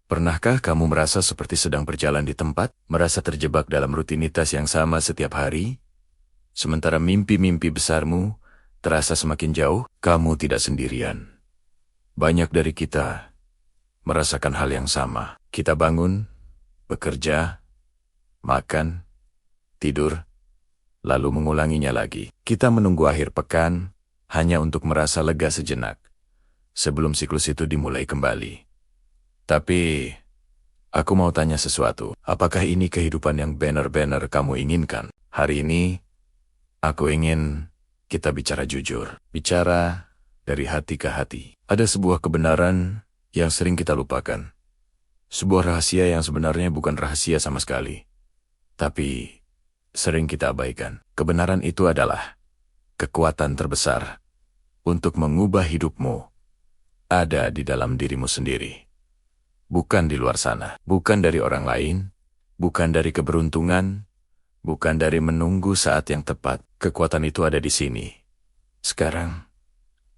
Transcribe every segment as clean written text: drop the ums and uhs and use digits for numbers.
Pernahkah kamu merasa seperti sedang berjalan di tempat, merasa terjebak dalam rutinitas yang sama setiap hari? Sementara mimpi-mimpi besarmu terasa semakin jauh, kamu tidak sendirian. Banyak dari kita merasakan hal yang sama. Kita bangun, bekerja, makan, tidur, lalu mengulanginya lagi. Kita menunggu akhir pekan hanya untuk merasa lega sejenak sebelum siklus itu dimulai kembali. Tapi, aku mau tanya sesuatu. Apakah ini kehidupan yang benar-benar kamu inginkan? Hari ini, aku ingin kita bicara jujur. Bicara dari hati ke hati. Ada sebuah kebenaran yang sering kita lupakan. Sebuah rahasia yang sebenarnya bukan rahasia sama sekali. Tapi, sering kita abaikan. Kebenaran itu adalah kekuatan terbesar untuk mengubah hidupmu ada di dalam dirimu sendiri. Bukan di luar sana, bukan dari orang lain, bukan dari keberuntungan, bukan dari menunggu saat yang tepat. Kekuatan itu ada di sini. Sekarang,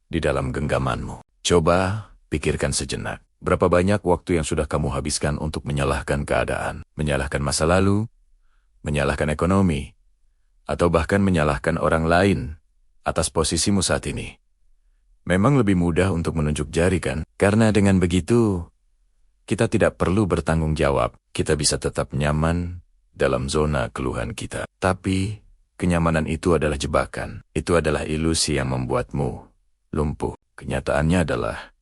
di dalam genggamanmu. Coba pikirkan sejenak. Berapa banyak waktu yang sudah kamu habiskan untuk menyalahkan keadaan, menyalahkan masa lalu, menyalahkan ekonomi, atau bahkan menyalahkan orang lain atas posisimu saat ini. Memang lebih mudah untuk menunjuk jari kan? Karena dengan begitu, kita tidak perlu bertanggung jawab. Kita bisa tetap nyaman dalam zona keluhan kita. Tapi, kenyamanan itu adalah jebakan. Itu adalah ilusi yang membuatmu lumpuh. Kenyataannya adalah,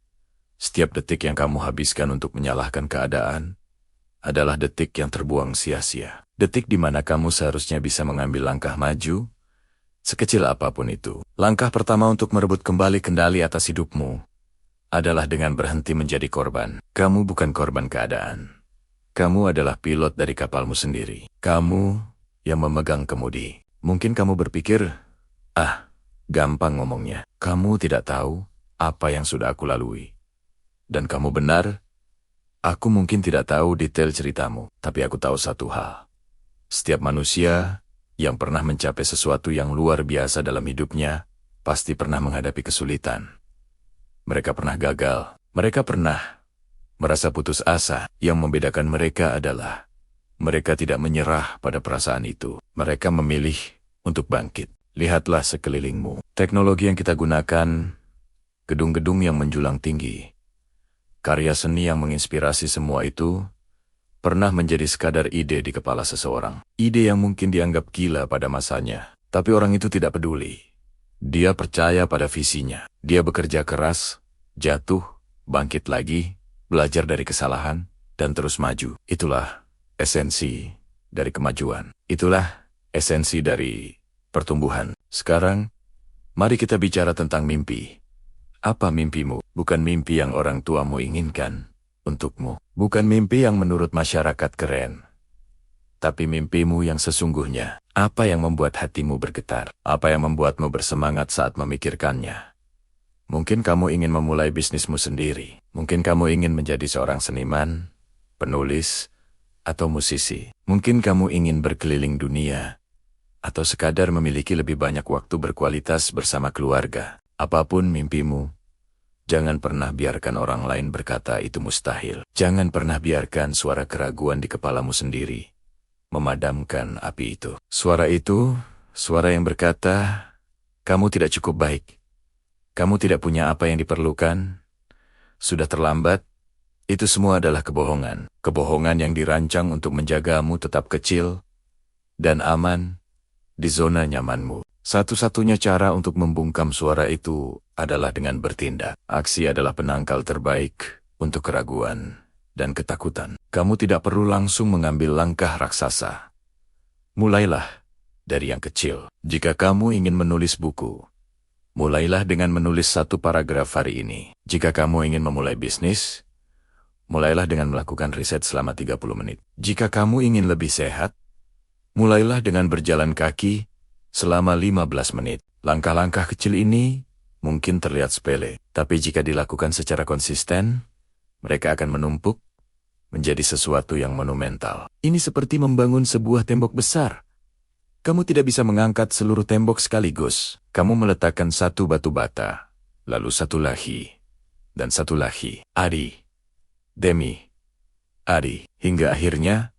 setiap detik yang kamu habiskan untuk menyalahkan keadaan adalah detik yang terbuang sia-sia. Detik di mana kamu seharusnya bisa mengambil langkah maju, sekecil apapun itu. Langkah pertama untuk merebut kembali kendali atas hidupmu adalah dengan berhenti menjadi korban. Kamu bukan korban keadaan. Kamu adalah pilot dari kapalmu sendiri. Kamu yang memegang kemudi. Mungkin kamu berpikir, gampang ngomongnya. Kamu tidak tahu apa yang sudah aku lalui. Dan kamu benar, aku mungkin tidak tahu detail ceritamu, tapi aku tahu satu hal. Setiap manusia yang pernah mencapai sesuatu yang luar biasa dalam hidupnya, pasti pernah menghadapi kesulitan. Mereka pernah gagal, mereka pernah merasa putus asa. Yang membedakan mereka adalah mereka tidak menyerah pada perasaan itu. Mereka memilih untuk bangkit. Lihatlah sekelilingmu. Teknologi yang kita gunakan, gedung-gedung yang menjulang tinggi, karya seni yang menginspirasi semua itu, pernah menjadi sekadar ide di kepala seseorang. Ide yang mungkin dianggap gila pada masanya, tapi orang itu tidak peduli. Dia percaya pada visinya. Dia bekerja keras, jatuh, bangkit lagi, belajar dari kesalahan, dan terus maju. Itulah esensi dari kemajuan. Itulah esensi dari pertumbuhan. Sekarang, mari kita bicara tentang mimpi. Apa mimpimu? Bukan mimpi yang orang tuamu inginkan untukmu. Bukan mimpi yang menurut masyarakat keren. Tapi mimpimu yang sesungguhnya. Apa yang membuat hatimu bergetar? Apa yang membuatmu bersemangat saat memikirkannya? Mungkin kamu ingin memulai bisnismu sendiri. Mungkin kamu ingin menjadi seorang seniman, penulis, atau musisi. Mungkin kamu ingin berkeliling dunia, atau sekadar memiliki lebih banyak waktu berkualitas bersama keluarga. Apapun mimpimu, jangan pernah biarkan orang lain berkata itu mustahil. Jangan pernah biarkan suara keraguan di kepalamu sendiri memadamkan api itu. Suara itu, suara yang berkata, kamu tidak cukup baik. Kamu tidak punya apa yang diperlukan. Sudah terlambat. Itu semua adalah kebohongan. Kebohongan yang dirancang untuk menjagamu tetap kecil dan aman di zona nyamanmu. Satu-satunya cara untuk membungkam suara itu adalah dengan bertindak. Aksi adalah penangkal terbaik untuk keraguan dan ketakutan. Kamu tidak perlu langsung mengambil langkah raksasa. Mulailah dari yang kecil. Jika kamu ingin menulis buku, mulailah dengan menulis satu paragraf hari ini. Jika kamu ingin memulai bisnis, mulailah dengan melakukan riset selama 30 menit. Jika kamu ingin lebih sehat, mulailah dengan berjalan kaki selama 15 menit. Langkah-langkah kecil ini mungkin terlihat sepele, tapi jika dilakukan secara konsisten, mereka akan menumpuk menjadi sesuatu yang monumental. Ini seperti membangun sebuah tembok besar. Kamu tidak bisa mengangkat seluruh tembok sekaligus. Kamu meletakkan satu batu bata, lalu satu lagi, dan satu lagi. Adi, Demi, Adi, hingga akhirnya,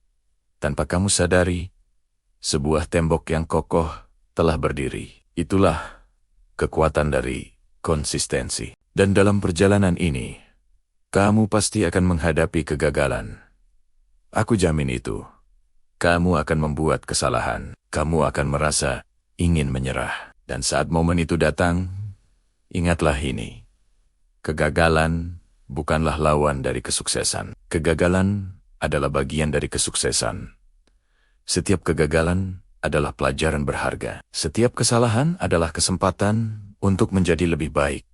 tanpa kamu sadari, sebuah tembok yang kokoh telah berdiri. Itulah kekuatan dari konsistensi. Dan dalam perjalanan ini, kamu pasti akan menghadapi kegagalan. Aku jamin itu. Kamu akan membuat kesalahan. Kamu akan merasa ingin menyerah. Dan saat momen itu datang, ingatlah ini. Kegagalan bukanlah lawan dari kesuksesan. Kegagalan adalah bagian dari kesuksesan. Setiap kegagalan adalah pelajaran berharga. Setiap kesalahan adalah kesempatan untuk menjadi lebih baik,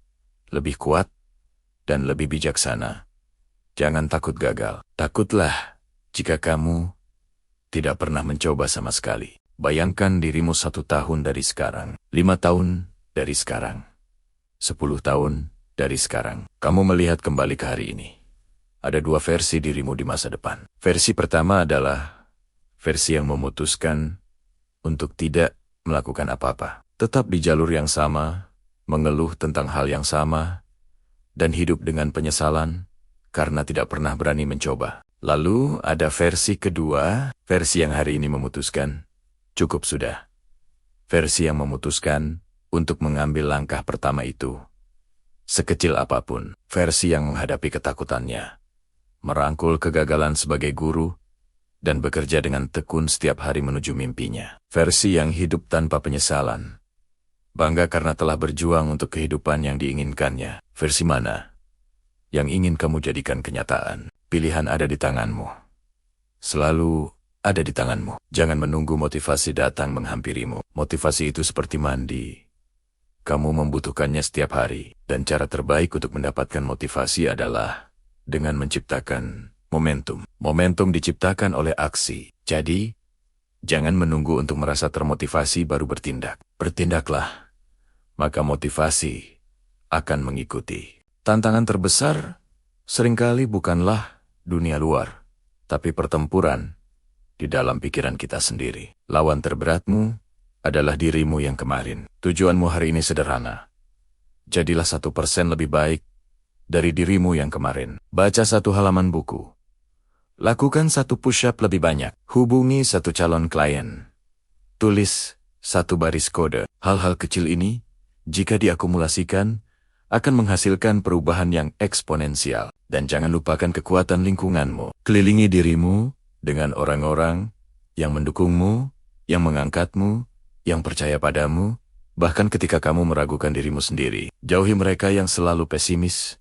lebih kuat, dan lebih bijaksana. Jangan takut gagal. Takutlah jika kamu tidak pernah mencoba sama sekali. Bayangkan dirimu 1 tahun dari sekarang, 5 tahun dari sekarang, 10 tahun dari sekarang. Kamu melihat kembali ke hari ini. Ada 2 versi dirimu di masa depan. Versi pertama adalah versi yang memutuskan untuk tidak melakukan apa-apa. Tetap di jalur yang sama, mengeluh tentang hal yang sama, dan hidup dengan penyesalan karena tidak pernah berani mencoba. Lalu ada versi kedua, versi yang hari ini memutuskan, cukup sudah. Versi yang memutuskan untuk mengambil langkah pertama itu. Sekecil apapun, versi yang menghadapi ketakutannya, merangkul kegagalan sebagai guru, dan bekerja dengan tekun setiap hari menuju mimpinya. Versi yang hidup tanpa penyesalan, bangga karena telah berjuang untuk kehidupan yang diinginkannya. Versi mana yang ingin kamu jadikan kenyataan? Pilihan ada di tanganmu. Selalu ada di tanganmu. Jangan menunggu motivasi datang menghampirimu. Motivasi itu seperti mandi. Kamu membutuhkannya setiap hari. Dan cara terbaik untuk mendapatkan motivasi adalah dengan menciptakan momentum. Momentum diciptakan oleh aksi. Jadi, jangan menunggu untuk merasa termotivasi baru bertindak. Bertindaklah, maka motivasi akan mengikuti. Tantangan terbesar seringkali bukanlah dunia luar, tapi pertempuran di dalam pikiran kita sendiri. Lawan terberatmu adalah dirimu yang kemarin. Tujuanmu hari ini sederhana. Jadilah 1% lebih baik dari dirimu yang kemarin. Baca 1 halaman buku. Lakukan 1 push-up lebih banyak. Hubungi 1 calon klien. Tulis 1 baris kode. Hal-hal kecil ini, jika diakumulasikan, akan menghasilkan perubahan yang eksponensial. Dan jangan lupakan kekuatan lingkunganmu. Kelilingi dirimu dengan orang-orang yang mendukungmu, yang mengangkatmu, yang percaya padamu, bahkan ketika kamu meragukan dirimu sendiri. Jauhi mereka yang selalu pesimis,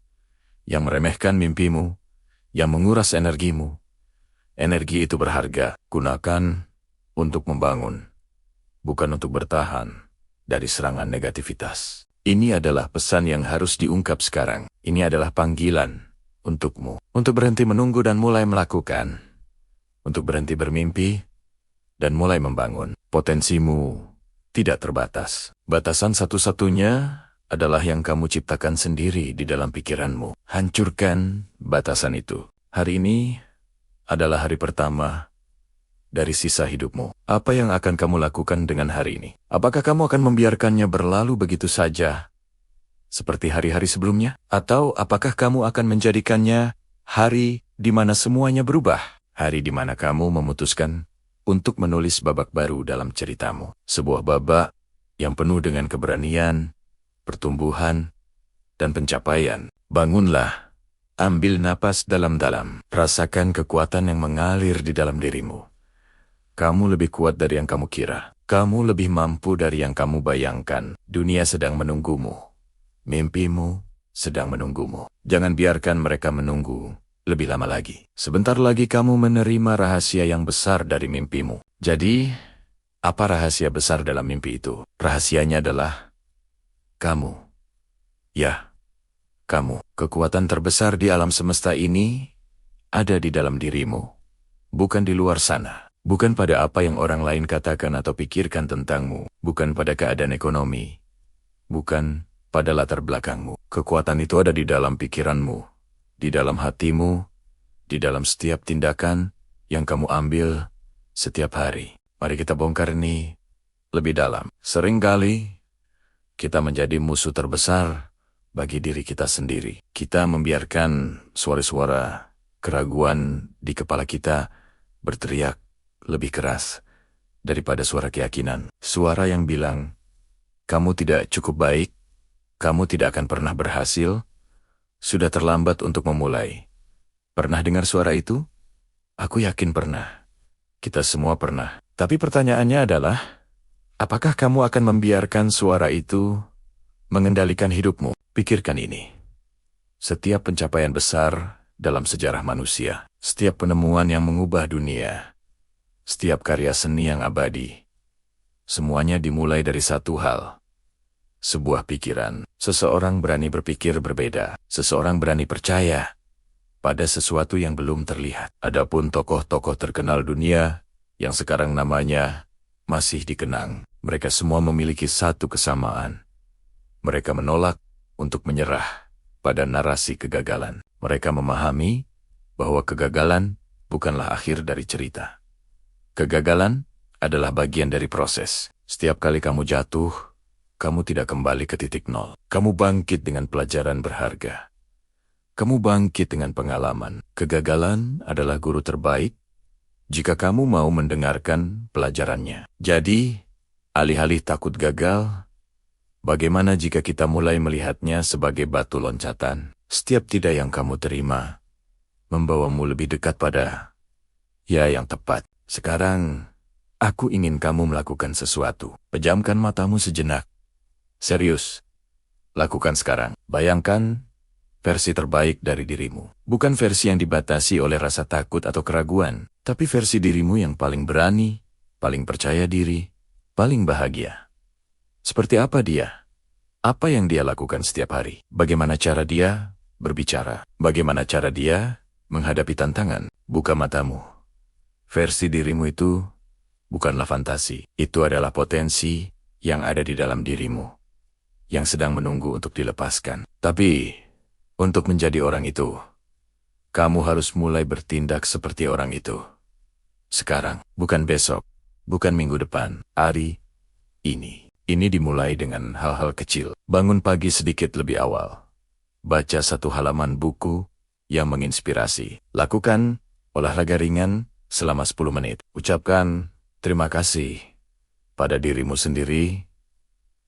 yang meremehkan mimpimu, yang menguras energimu. Energi itu berharga. Gunakan untuk membangun, bukan untuk bertahan dari serangan negativitas. Ini adalah pesan yang harus diungkap sekarang. Ini adalah panggilan untukmu. Untuk berhenti menunggu dan mulai melakukan. Untuk berhenti bermimpi dan mulai membangun. Potensimu tidak terbatas. Batasan satu-satunya adalah yang kamu ciptakan sendiri di dalam pikiranmu. Hancurkan batasan itu. Hari ini adalah hari pertama dari sisa hidupmu. Apa yang akan kamu lakukan dengan hari ini? Apakah kamu akan membiarkannya berlalu begitu saja, seperti hari-hari sebelumnya? Atau apakah kamu akan menjadikannya hari di mana semuanya berubah? Hari di mana kamu memutuskan untuk menulis babak baru dalam ceritamu. Sebuah babak yang penuh dengan keberanian, pertumbuhan, dan pencapaian. Bangunlah, ambil napas dalam-dalam, rasakan kekuatan yang mengalir di dalam dirimu. Kamu lebih kuat dari yang kamu kira. Kamu lebih mampu dari yang kamu bayangkan. Dunia sedang menunggumu. Mimpimu sedang menunggumu. Jangan biarkan mereka menunggu lebih lama lagi. Sebentar lagi kamu menerima rahasia yang besar dari mimpimu. Jadi, apa rahasia besar dalam mimpi itu? Rahasianya adalah kamu. Ya, kamu. Kekuatan terbesar di alam semesta ini ada di dalam dirimu, bukan di luar sana. Bukan pada apa yang orang lain katakan atau pikirkan tentangmu. Bukan pada keadaan ekonomi. Bukan pada latar belakangmu. Kekuatan itu ada di dalam pikiranmu, di dalam hatimu, di dalam setiap tindakan yang kamu ambil setiap hari. Mari kita bongkar ini lebih dalam. Seringkali kita menjadi musuh terbesar bagi diri kita sendiri. Kita membiarkan suara-suara Keraguan di kepala kita berteriak lebih keras daripada suara keyakinan. Suara yang bilang, kamu tidak cukup baik, kamu tidak akan pernah berhasil, sudah terlambat untuk memulai. Pernah dengar suara itu? Aku yakin pernah. Kita semua pernah. Tapi pertanyaannya adalah, apakah kamu akan membiarkan suara itu mengendalikan hidupmu? Pikirkan ini. Setiap pencapaian besar dalam sejarah manusia, setiap penemuan yang mengubah dunia, setiap karya seni yang abadi, semuanya dimulai dari satu hal. Sebuah pikiran. Seseorang berani berpikir berbeda. Seseorang berani percaya pada sesuatu yang belum terlihat. Adapun tokoh-tokoh terkenal dunia yang sekarang namanya masih dikenang, mereka semua memiliki satu kesamaan. Mereka menolak untuk menyerah pada narasi kegagalan. Mereka memahami bahwa kegagalan bukanlah akhir dari cerita. Kegagalan adalah bagian dari proses. Setiap kali kamu jatuh, kamu tidak kembali ke titik nol. Kamu bangkit dengan pelajaran berharga. Kamu bangkit dengan pengalaman. Kegagalan adalah guru terbaik jika kamu mau mendengarkan pelajarannya. Jadi, alih-alih takut gagal, bagaimana jika kita mulai melihatnya sebagai batu loncatan? Setiap tidak yang kamu terima membawamu lebih dekat pada yang tepat. Sekarang, aku ingin kamu melakukan sesuatu. Pejamkan matamu sejenak. Serius. Lakukan sekarang. Bayangkan versi terbaik dari dirimu. Bukan versi yang dibatasi oleh rasa takut atau keraguan, tapi versi dirimu yang paling berani, paling percaya diri, paling bahagia. Seperti apa dia? Apa yang dia lakukan setiap hari? Bagaimana cara dia berbicara? Bagaimana cara dia menghadapi tantangan? Buka matamu. Versi dirimu itu bukanlah fantasi. Itu adalah potensi yang ada di dalam dirimu, yang sedang menunggu untuk dilepaskan. Tapi, untuk menjadi orang itu, kamu harus mulai bertindak seperti orang itu. Sekarang, bukan besok, bukan minggu depan, hari ini. Ini dimulai dengan hal-hal kecil. Bangun pagi sedikit lebih awal. Baca satu halaman buku yang menginspirasi. Lakukan olahraga ringan selama 10 menit. Ucapkan terima kasih pada dirimu sendiri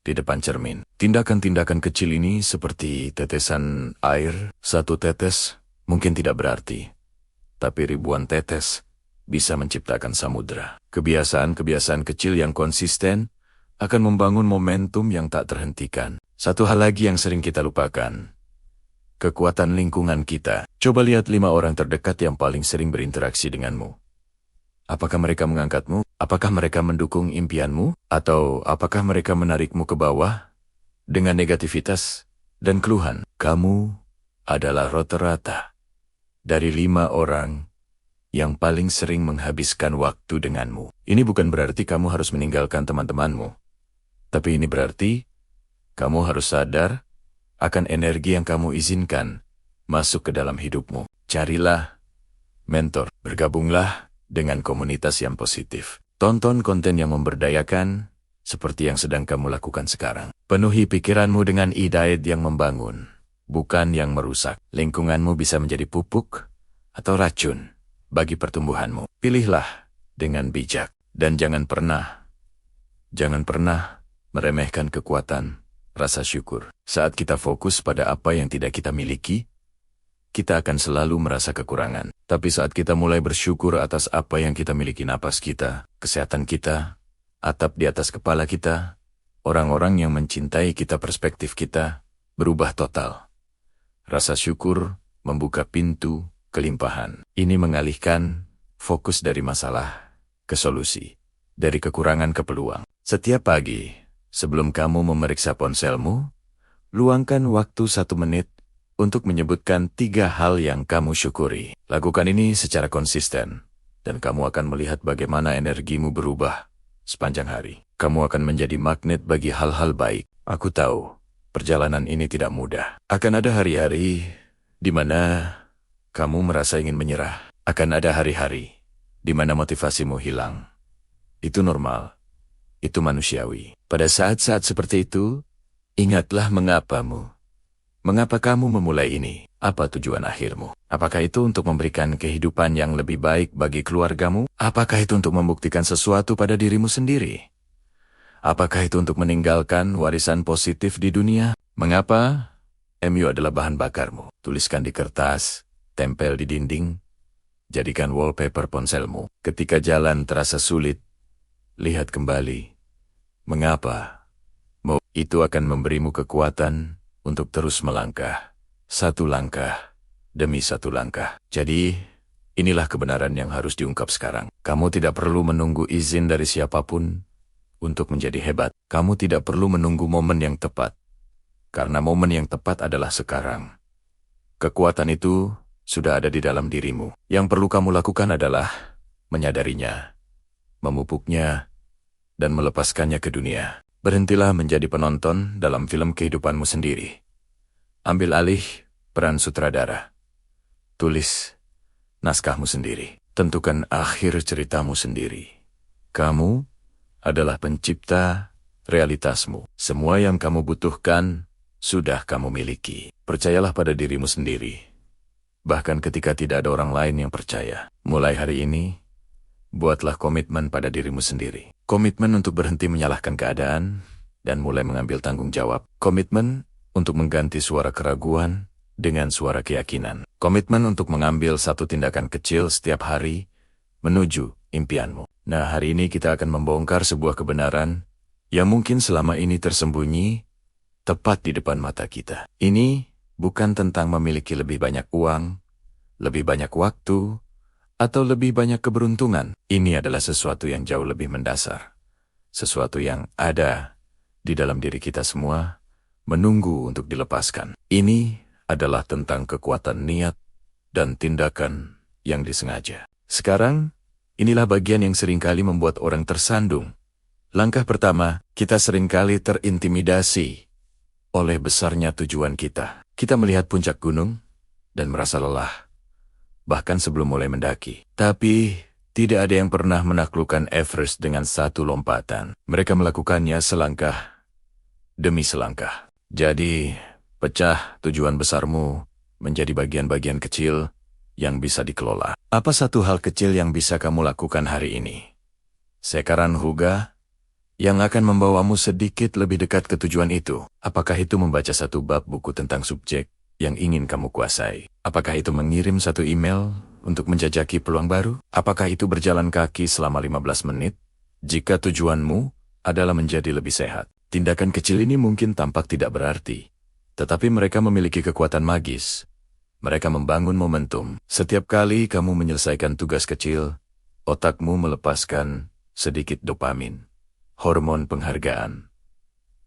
di depan cermin. Tindakan-tindakan kecil ini seperti tetesan air. Satu tetes mungkin tidak berarti, tapi ribuan tetes bisa menciptakan samudera. Kebiasaan-kebiasaan kecil yang konsisten akan membangun momentum yang tak terhentikan. Satu hal lagi yang sering kita lupakan, kekuatan lingkungan kita. Coba lihat 5 orang terdekat yang paling sering berinteraksi denganmu. Apakah mereka mengangkatmu? Apakah mereka mendukung impianmu? Atau apakah mereka menarikmu ke bawah dengan negativitas dan keluhan? Kamu adalah rata-rata dari 5 orang yang paling sering menghabiskan waktu denganmu. Ini bukan berarti kamu harus meninggalkan teman-temanmu. Tapi ini berarti kamu harus sadar akan energi yang kamu izinkan masuk ke dalam hidupmu. Carilah mentor. Bergabunglah dengan komunitas yang positif. Tonton konten yang memberdayakan seperti yang sedang kamu lakukan sekarang. Penuhi pikiranmu dengan ide yang membangun, bukan yang merusak. Lingkunganmu bisa menjadi pupuk atau racun bagi pertumbuhanmu. Pilihlah dengan bijak dan jangan pernah meremehkan kekuatan rasa syukur. Saat kita fokus pada apa yang tidak kita miliki, kita akan selalu merasa kekurangan. Tapi saat kita mulai bersyukur atas apa yang kita miliki, napas kita, kesehatan kita, atap di atas kepala kita, orang-orang yang mencintai kita, perspektif kita, berubah total. Rasa syukur membuka pintu kelimpahan. Ini mengalihkan fokus dari masalah ke solusi, dari kekurangan ke peluang. Setiap pagi, sebelum kamu memeriksa ponselmu, luangkan waktu 1 menit untuk menyebutkan 3 hal yang kamu syukuri. Lakukan ini secara konsisten, dan kamu akan melihat bagaimana energimu berubah sepanjang hari. Kamu akan menjadi magnet bagi hal-hal baik. Aku tahu, perjalanan ini tidak mudah. Akan ada hari-hari di mana kamu merasa ingin menyerah. Akan ada hari-hari di mana motivasimu hilang. Itu normal. Itu manusiawi. Pada saat-saat seperti itu, ingatlah mengapa kamu memulai ini. Apa tujuan akhirmu? Apakah itu untuk memberikan kehidupan yang lebih baik bagi keluargamu? Apakah itu untuk membuktikan sesuatu pada dirimu sendiri? Apakah itu untuk meninggalkan warisan positif di dunia? Mengapa? MU adalah bahan bakarmu. Tuliskan di kertas, tempel di dinding, jadikan wallpaper ponselmu. Ketika jalan terasa sulit, lihat kembali. Mengapa? Itu akan memberimu kekuatan untuk terus melangkah. Satu langkah demi satu langkah. Jadi, inilah kebenaran yang harus diungkap sekarang. Kamu tidak perlu menunggu izin dari siapapun untuk menjadi hebat. Kamu tidak perlu menunggu momen yang tepat. Karena momen yang tepat adalah sekarang. Kekuatan itu sudah ada di dalam dirimu. Yang perlu kamu lakukan adalah menyadarinya, memupuknya, dan melepaskannya ke dunia. Berhentilah menjadi penonton dalam film kehidupanmu sendiri. Ambil alih peran sutradara. Tulis naskahmu sendiri. Tentukan akhir ceritamu sendiri. Kamu adalah pencipta realitasmu. Semua yang kamu butuhkan sudah kamu miliki. Percayalah pada dirimu sendiri. Bahkan ketika tidak ada orang lain yang percaya. Mulai hari ini, buatlah komitmen pada dirimu sendiri. Komitmen untuk berhenti menyalahkan keadaan dan mulai mengambil tanggung jawab. Komitmen untuk mengganti suara keraguan dengan suara keyakinan. Komitmen untuk mengambil satu tindakan kecil setiap hari menuju impianmu. Nah, hari ini kita akan membongkar sebuah kebenaran yang mungkin selama ini tersembunyi tepat di depan mata kita. Ini bukan tentang memiliki lebih banyak uang, lebih banyak waktu, atau lebih banyak keberuntungan. Ini adalah sesuatu yang jauh lebih mendasar. Sesuatu yang ada di dalam diri kita semua, menunggu untuk dilepaskan. Ini adalah tentang kekuatan niat dan tindakan yang disengaja. Sekarang, inilah bagian yang seringkali membuat orang tersandung. Langkah pertama, kita seringkali terintimidasi oleh besarnya tujuan kita. Kita melihat puncak gunung dan merasa lelah, bahkan sebelum mulai mendaki. Tapi, tidak ada yang pernah menaklukkan Everest dengan satu lompatan. Mereka melakukannya selangkah demi selangkah. Jadi, pecah tujuan besarmu menjadi bagian-bagian kecil yang bisa dikelola. Apa satu hal kecil yang bisa kamu lakukan hari ini? Sekaran Huga yang akan membawamu sedikit lebih dekat ke tujuan itu. Apakah itu membaca satu bab buku tentang subjek yang ingin kamu kuasai? Apakah itu mengirim satu email untuk menjajaki peluang baru? Apakah itu berjalan kaki selama 15 menit? Jika tujuanmu adalah menjadi lebih sehat. Tindakan kecil ini mungkin tampak tidak berarti, tetapi mereka memiliki kekuatan magis. Mereka membangun momentum. Setiap kali kamu menyelesaikan tugas kecil, otakmu melepaskan sedikit dopamin, hormon penghargaan.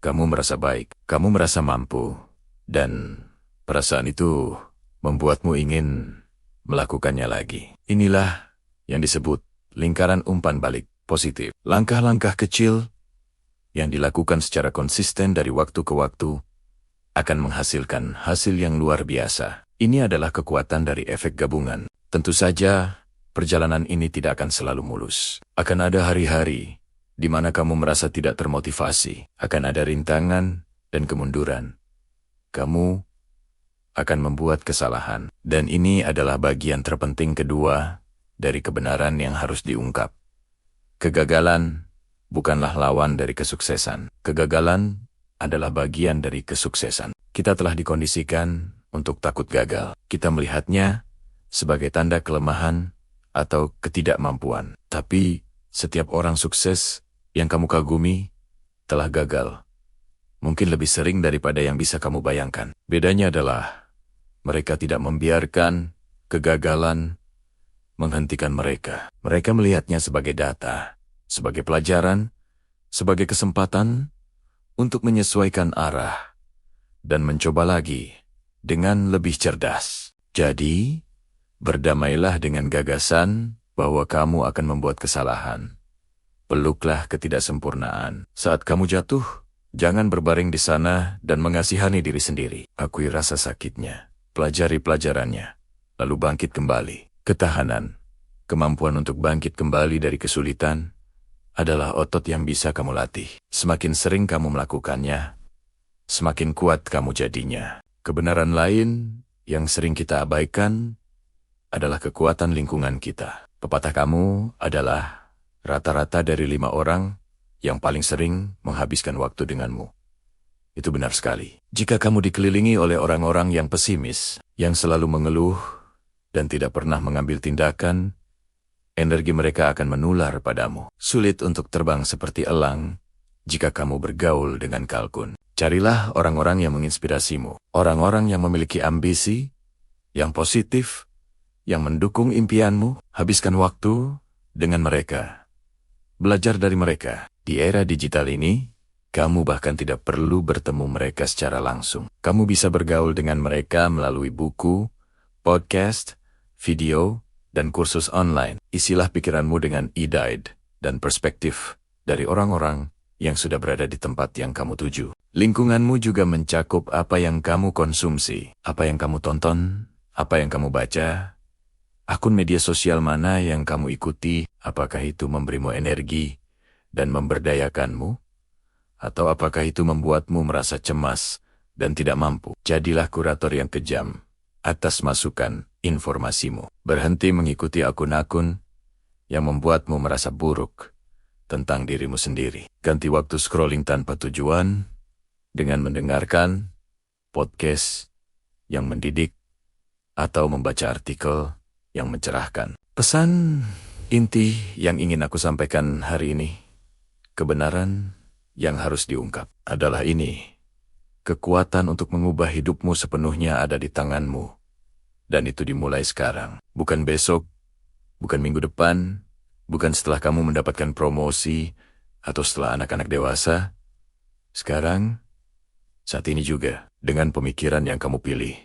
Kamu merasa baik, kamu merasa mampu, dan perasaan itu membuatmu ingin melakukannya lagi. Inilah yang disebut lingkaran umpan balik positif. Langkah-langkah kecil yang dilakukan secara konsisten dari waktu ke waktu akan menghasilkan hasil yang luar biasa. Ini adalah kekuatan dari efek gabungan. Tentu saja, perjalanan ini tidak akan selalu mulus. Akan ada hari-hari di mana kamu merasa tidak termotivasi. Akan ada rintangan dan kemunduran. Kamu akan membuat kesalahan. Dan ini adalah bagian terpenting kedua dari kebenaran yang harus diungkap. Kegagalan bukanlah lawan dari kesuksesan. Kegagalan adalah bagian dari kesuksesan. Kita telah dikondisikan untuk takut gagal. Kita melihatnya sebagai tanda kelemahan atau ketidakmampuan. Tapi setiap orang sukses yang kamu kagumi telah gagal. Mungkin lebih sering daripada yang bisa kamu bayangkan. Bedanya adalah mereka tidak membiarkan kegagalan menghentikan mereka. Mereka melihatnya sebagai data, sebagai pelajaran, sebagai kesempatan untuk menyesuaikan arah dan mencoba lagi dengan lebih cerdas. Jadi, berdamailah dengan gagasan bahwa kamu akan membuat kesalahan. Peluklah ketidaksempurnaan. Saat kamu jatuh, jangan berbaring di sana dan mengasihani diri sendiri. Akui rasa sakitnya, pelajari pelajarannya, lalu bangkit kembali. Ketahanan, kemampuan untuk bangkit kembali dari kesulitan, adalah otot yang bisa kamu latih. Semakin sering kamu melakukannya, semakin kuat kamu jadinya. Kebenaran lain yang sering kita abaikan adalah kekuatan lingkungan kita. Pepatah kamu adalah rata-rata dari 5 orang yang paling sering menghabiskan waktu denganmu. Itu benar sekali. Jika kamu dikelilingi oleh orang-orang yang pesimis, yang selalu mengeluh, dan tidak pernah mengambil tindakan, energi mereka akan menular padamu. Sulit untuk terbang seperti elang jika kamu bergaul dengan kalkun. Carilah orang-orang yang menginspirasimu, orang-orang yang memiliki ambisi, yang positif, yang mendukung impianmu. Habiskan waktu dengan mereka. Belajar dari mereka. Di era digital ini, kamu bahkan tidak perlu bertemu mereka secara langsung. Kamu bisa bergaul dengan mereka melalui buku, podcast, video, dan kursus online. Isilah pikiranmu dengan ide dan perspektif dari orang-orang yang sudah berada di tempat yang kamu tuju. Lingkunganmu juga mencakup apa yang kamu konsumsi, apa yang kamu tonton, apa yang kamu baca, akun media sosial mana yang kamu ikuti, apakah itu memberimu energi dan memberdayakanmu, atau apakah itu membuatmu merasa cemas dan tidak mampu. Jadilah kurator yang kejam atas masukan informasimu. Berhenti mengikuti akun-akun yang membuatmu merasa buruk tentang dirimu sendiri. Ganti waktu scrolling tanpa tujuan dengan mendengarkan podcast yang mendidik atau membaca artikel yang mencerahkan. Pesan inti yang ingin aku sampaikan hari ini, kebenaran yang harus diungkap adalah ini. Kekuatan untuk mengubah hidupmu sepenuhnya ada di tanganmu. Dan itu dimulai sekarang. Bukan besok, bukan minggu depan, bukan setelah kamu mendapatkan promosi, atau setelah anak-anak dewasa. Sekarang, saat ini juga, dengan pemikiran yang kamu pilih.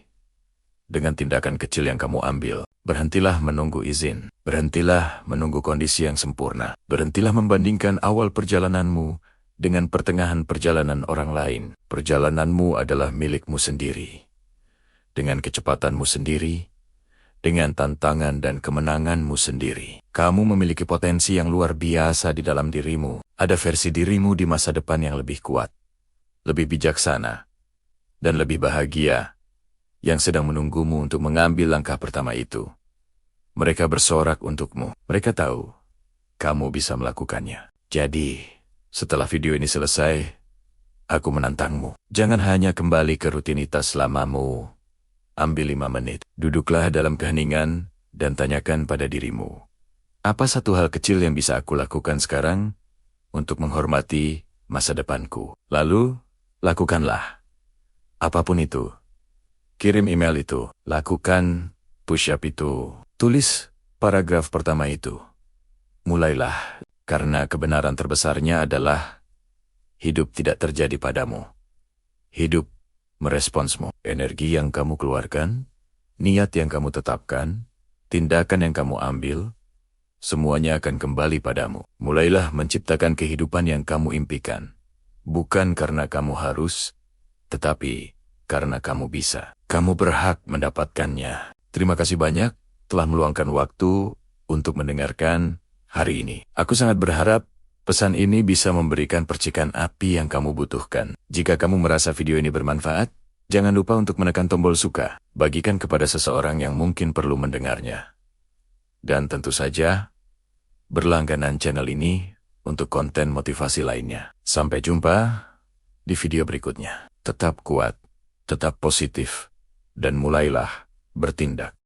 Dengan tindakan kecil yang kamu ambil. Berhentilah menunggu izin. Berhentilah menunggu kondisi yang sempurna. Berhentilah membandingkan awal perjalananmu dengan pertengahan perjalanan orang lain. Perjalananmu adalah milikmu sendiri. Dengan kecepatanmu sendiri, dengan tantangan dan kemenanganmu sendiri. Kamu memiliki potensi yang luar biasa di dalam dirimu. Ada versi dirimu di masa depan yang lebih kuat, lebih bijaksana, dan lebih bahagia, yang sedang menunggumu untuk mengambil langkah pertama itu. Mereka bersorak untukmu. Mereka tahu kamu bisa melakukannya. Jadi, setelah video ini selesai, aku menantangmu. Jangan hanya kembali ke rutinitas lamamu. Ambil 5 menit. Duduklah dalam keheningan dan tanyakan pada dirimu. Apa satu hal kecil yang bisa aku lakukan sekarang untuk menghormati masa depanku? Lalu, lakukanlah. Apapun itu. Kirim email itu. Lakukan push-up itu. Tulis paragraf pertama itu. Mulailah, karena kebenaran terbesarnya adalah hidup tidak terjadi padamu. Hidup meresponsmu. Energi yang kamu keluarkan, niat yang kamu tetapkan, tindakan yang kamu ambil, semuanya akan kembali padamu. Mulailah menciptakan kehidupan yang kamu impikan. Bukan karena kamu harus, tetapi karena kamu bisa. Kamu berhak mendapatkannya. Terima kasih banyak telah meluangkan waktu untuk mendengarkan hari ini. Aku sangat berharap pesan ini bisa memberikan percikan api yang kamu butuhkan. Jika kamu merasa video ini bermanfaat, jangan lupa untuk menekan tombol suka. Bagikan kepada seseorang yang mungkin perlu mendengarnya. Dan tentu saja, berlangganan channel ini untuk konten motivasi lainnya. Sampai jumpa di video berikutnya. Tetap kuat, tetap positif, dan mulailah bertindak.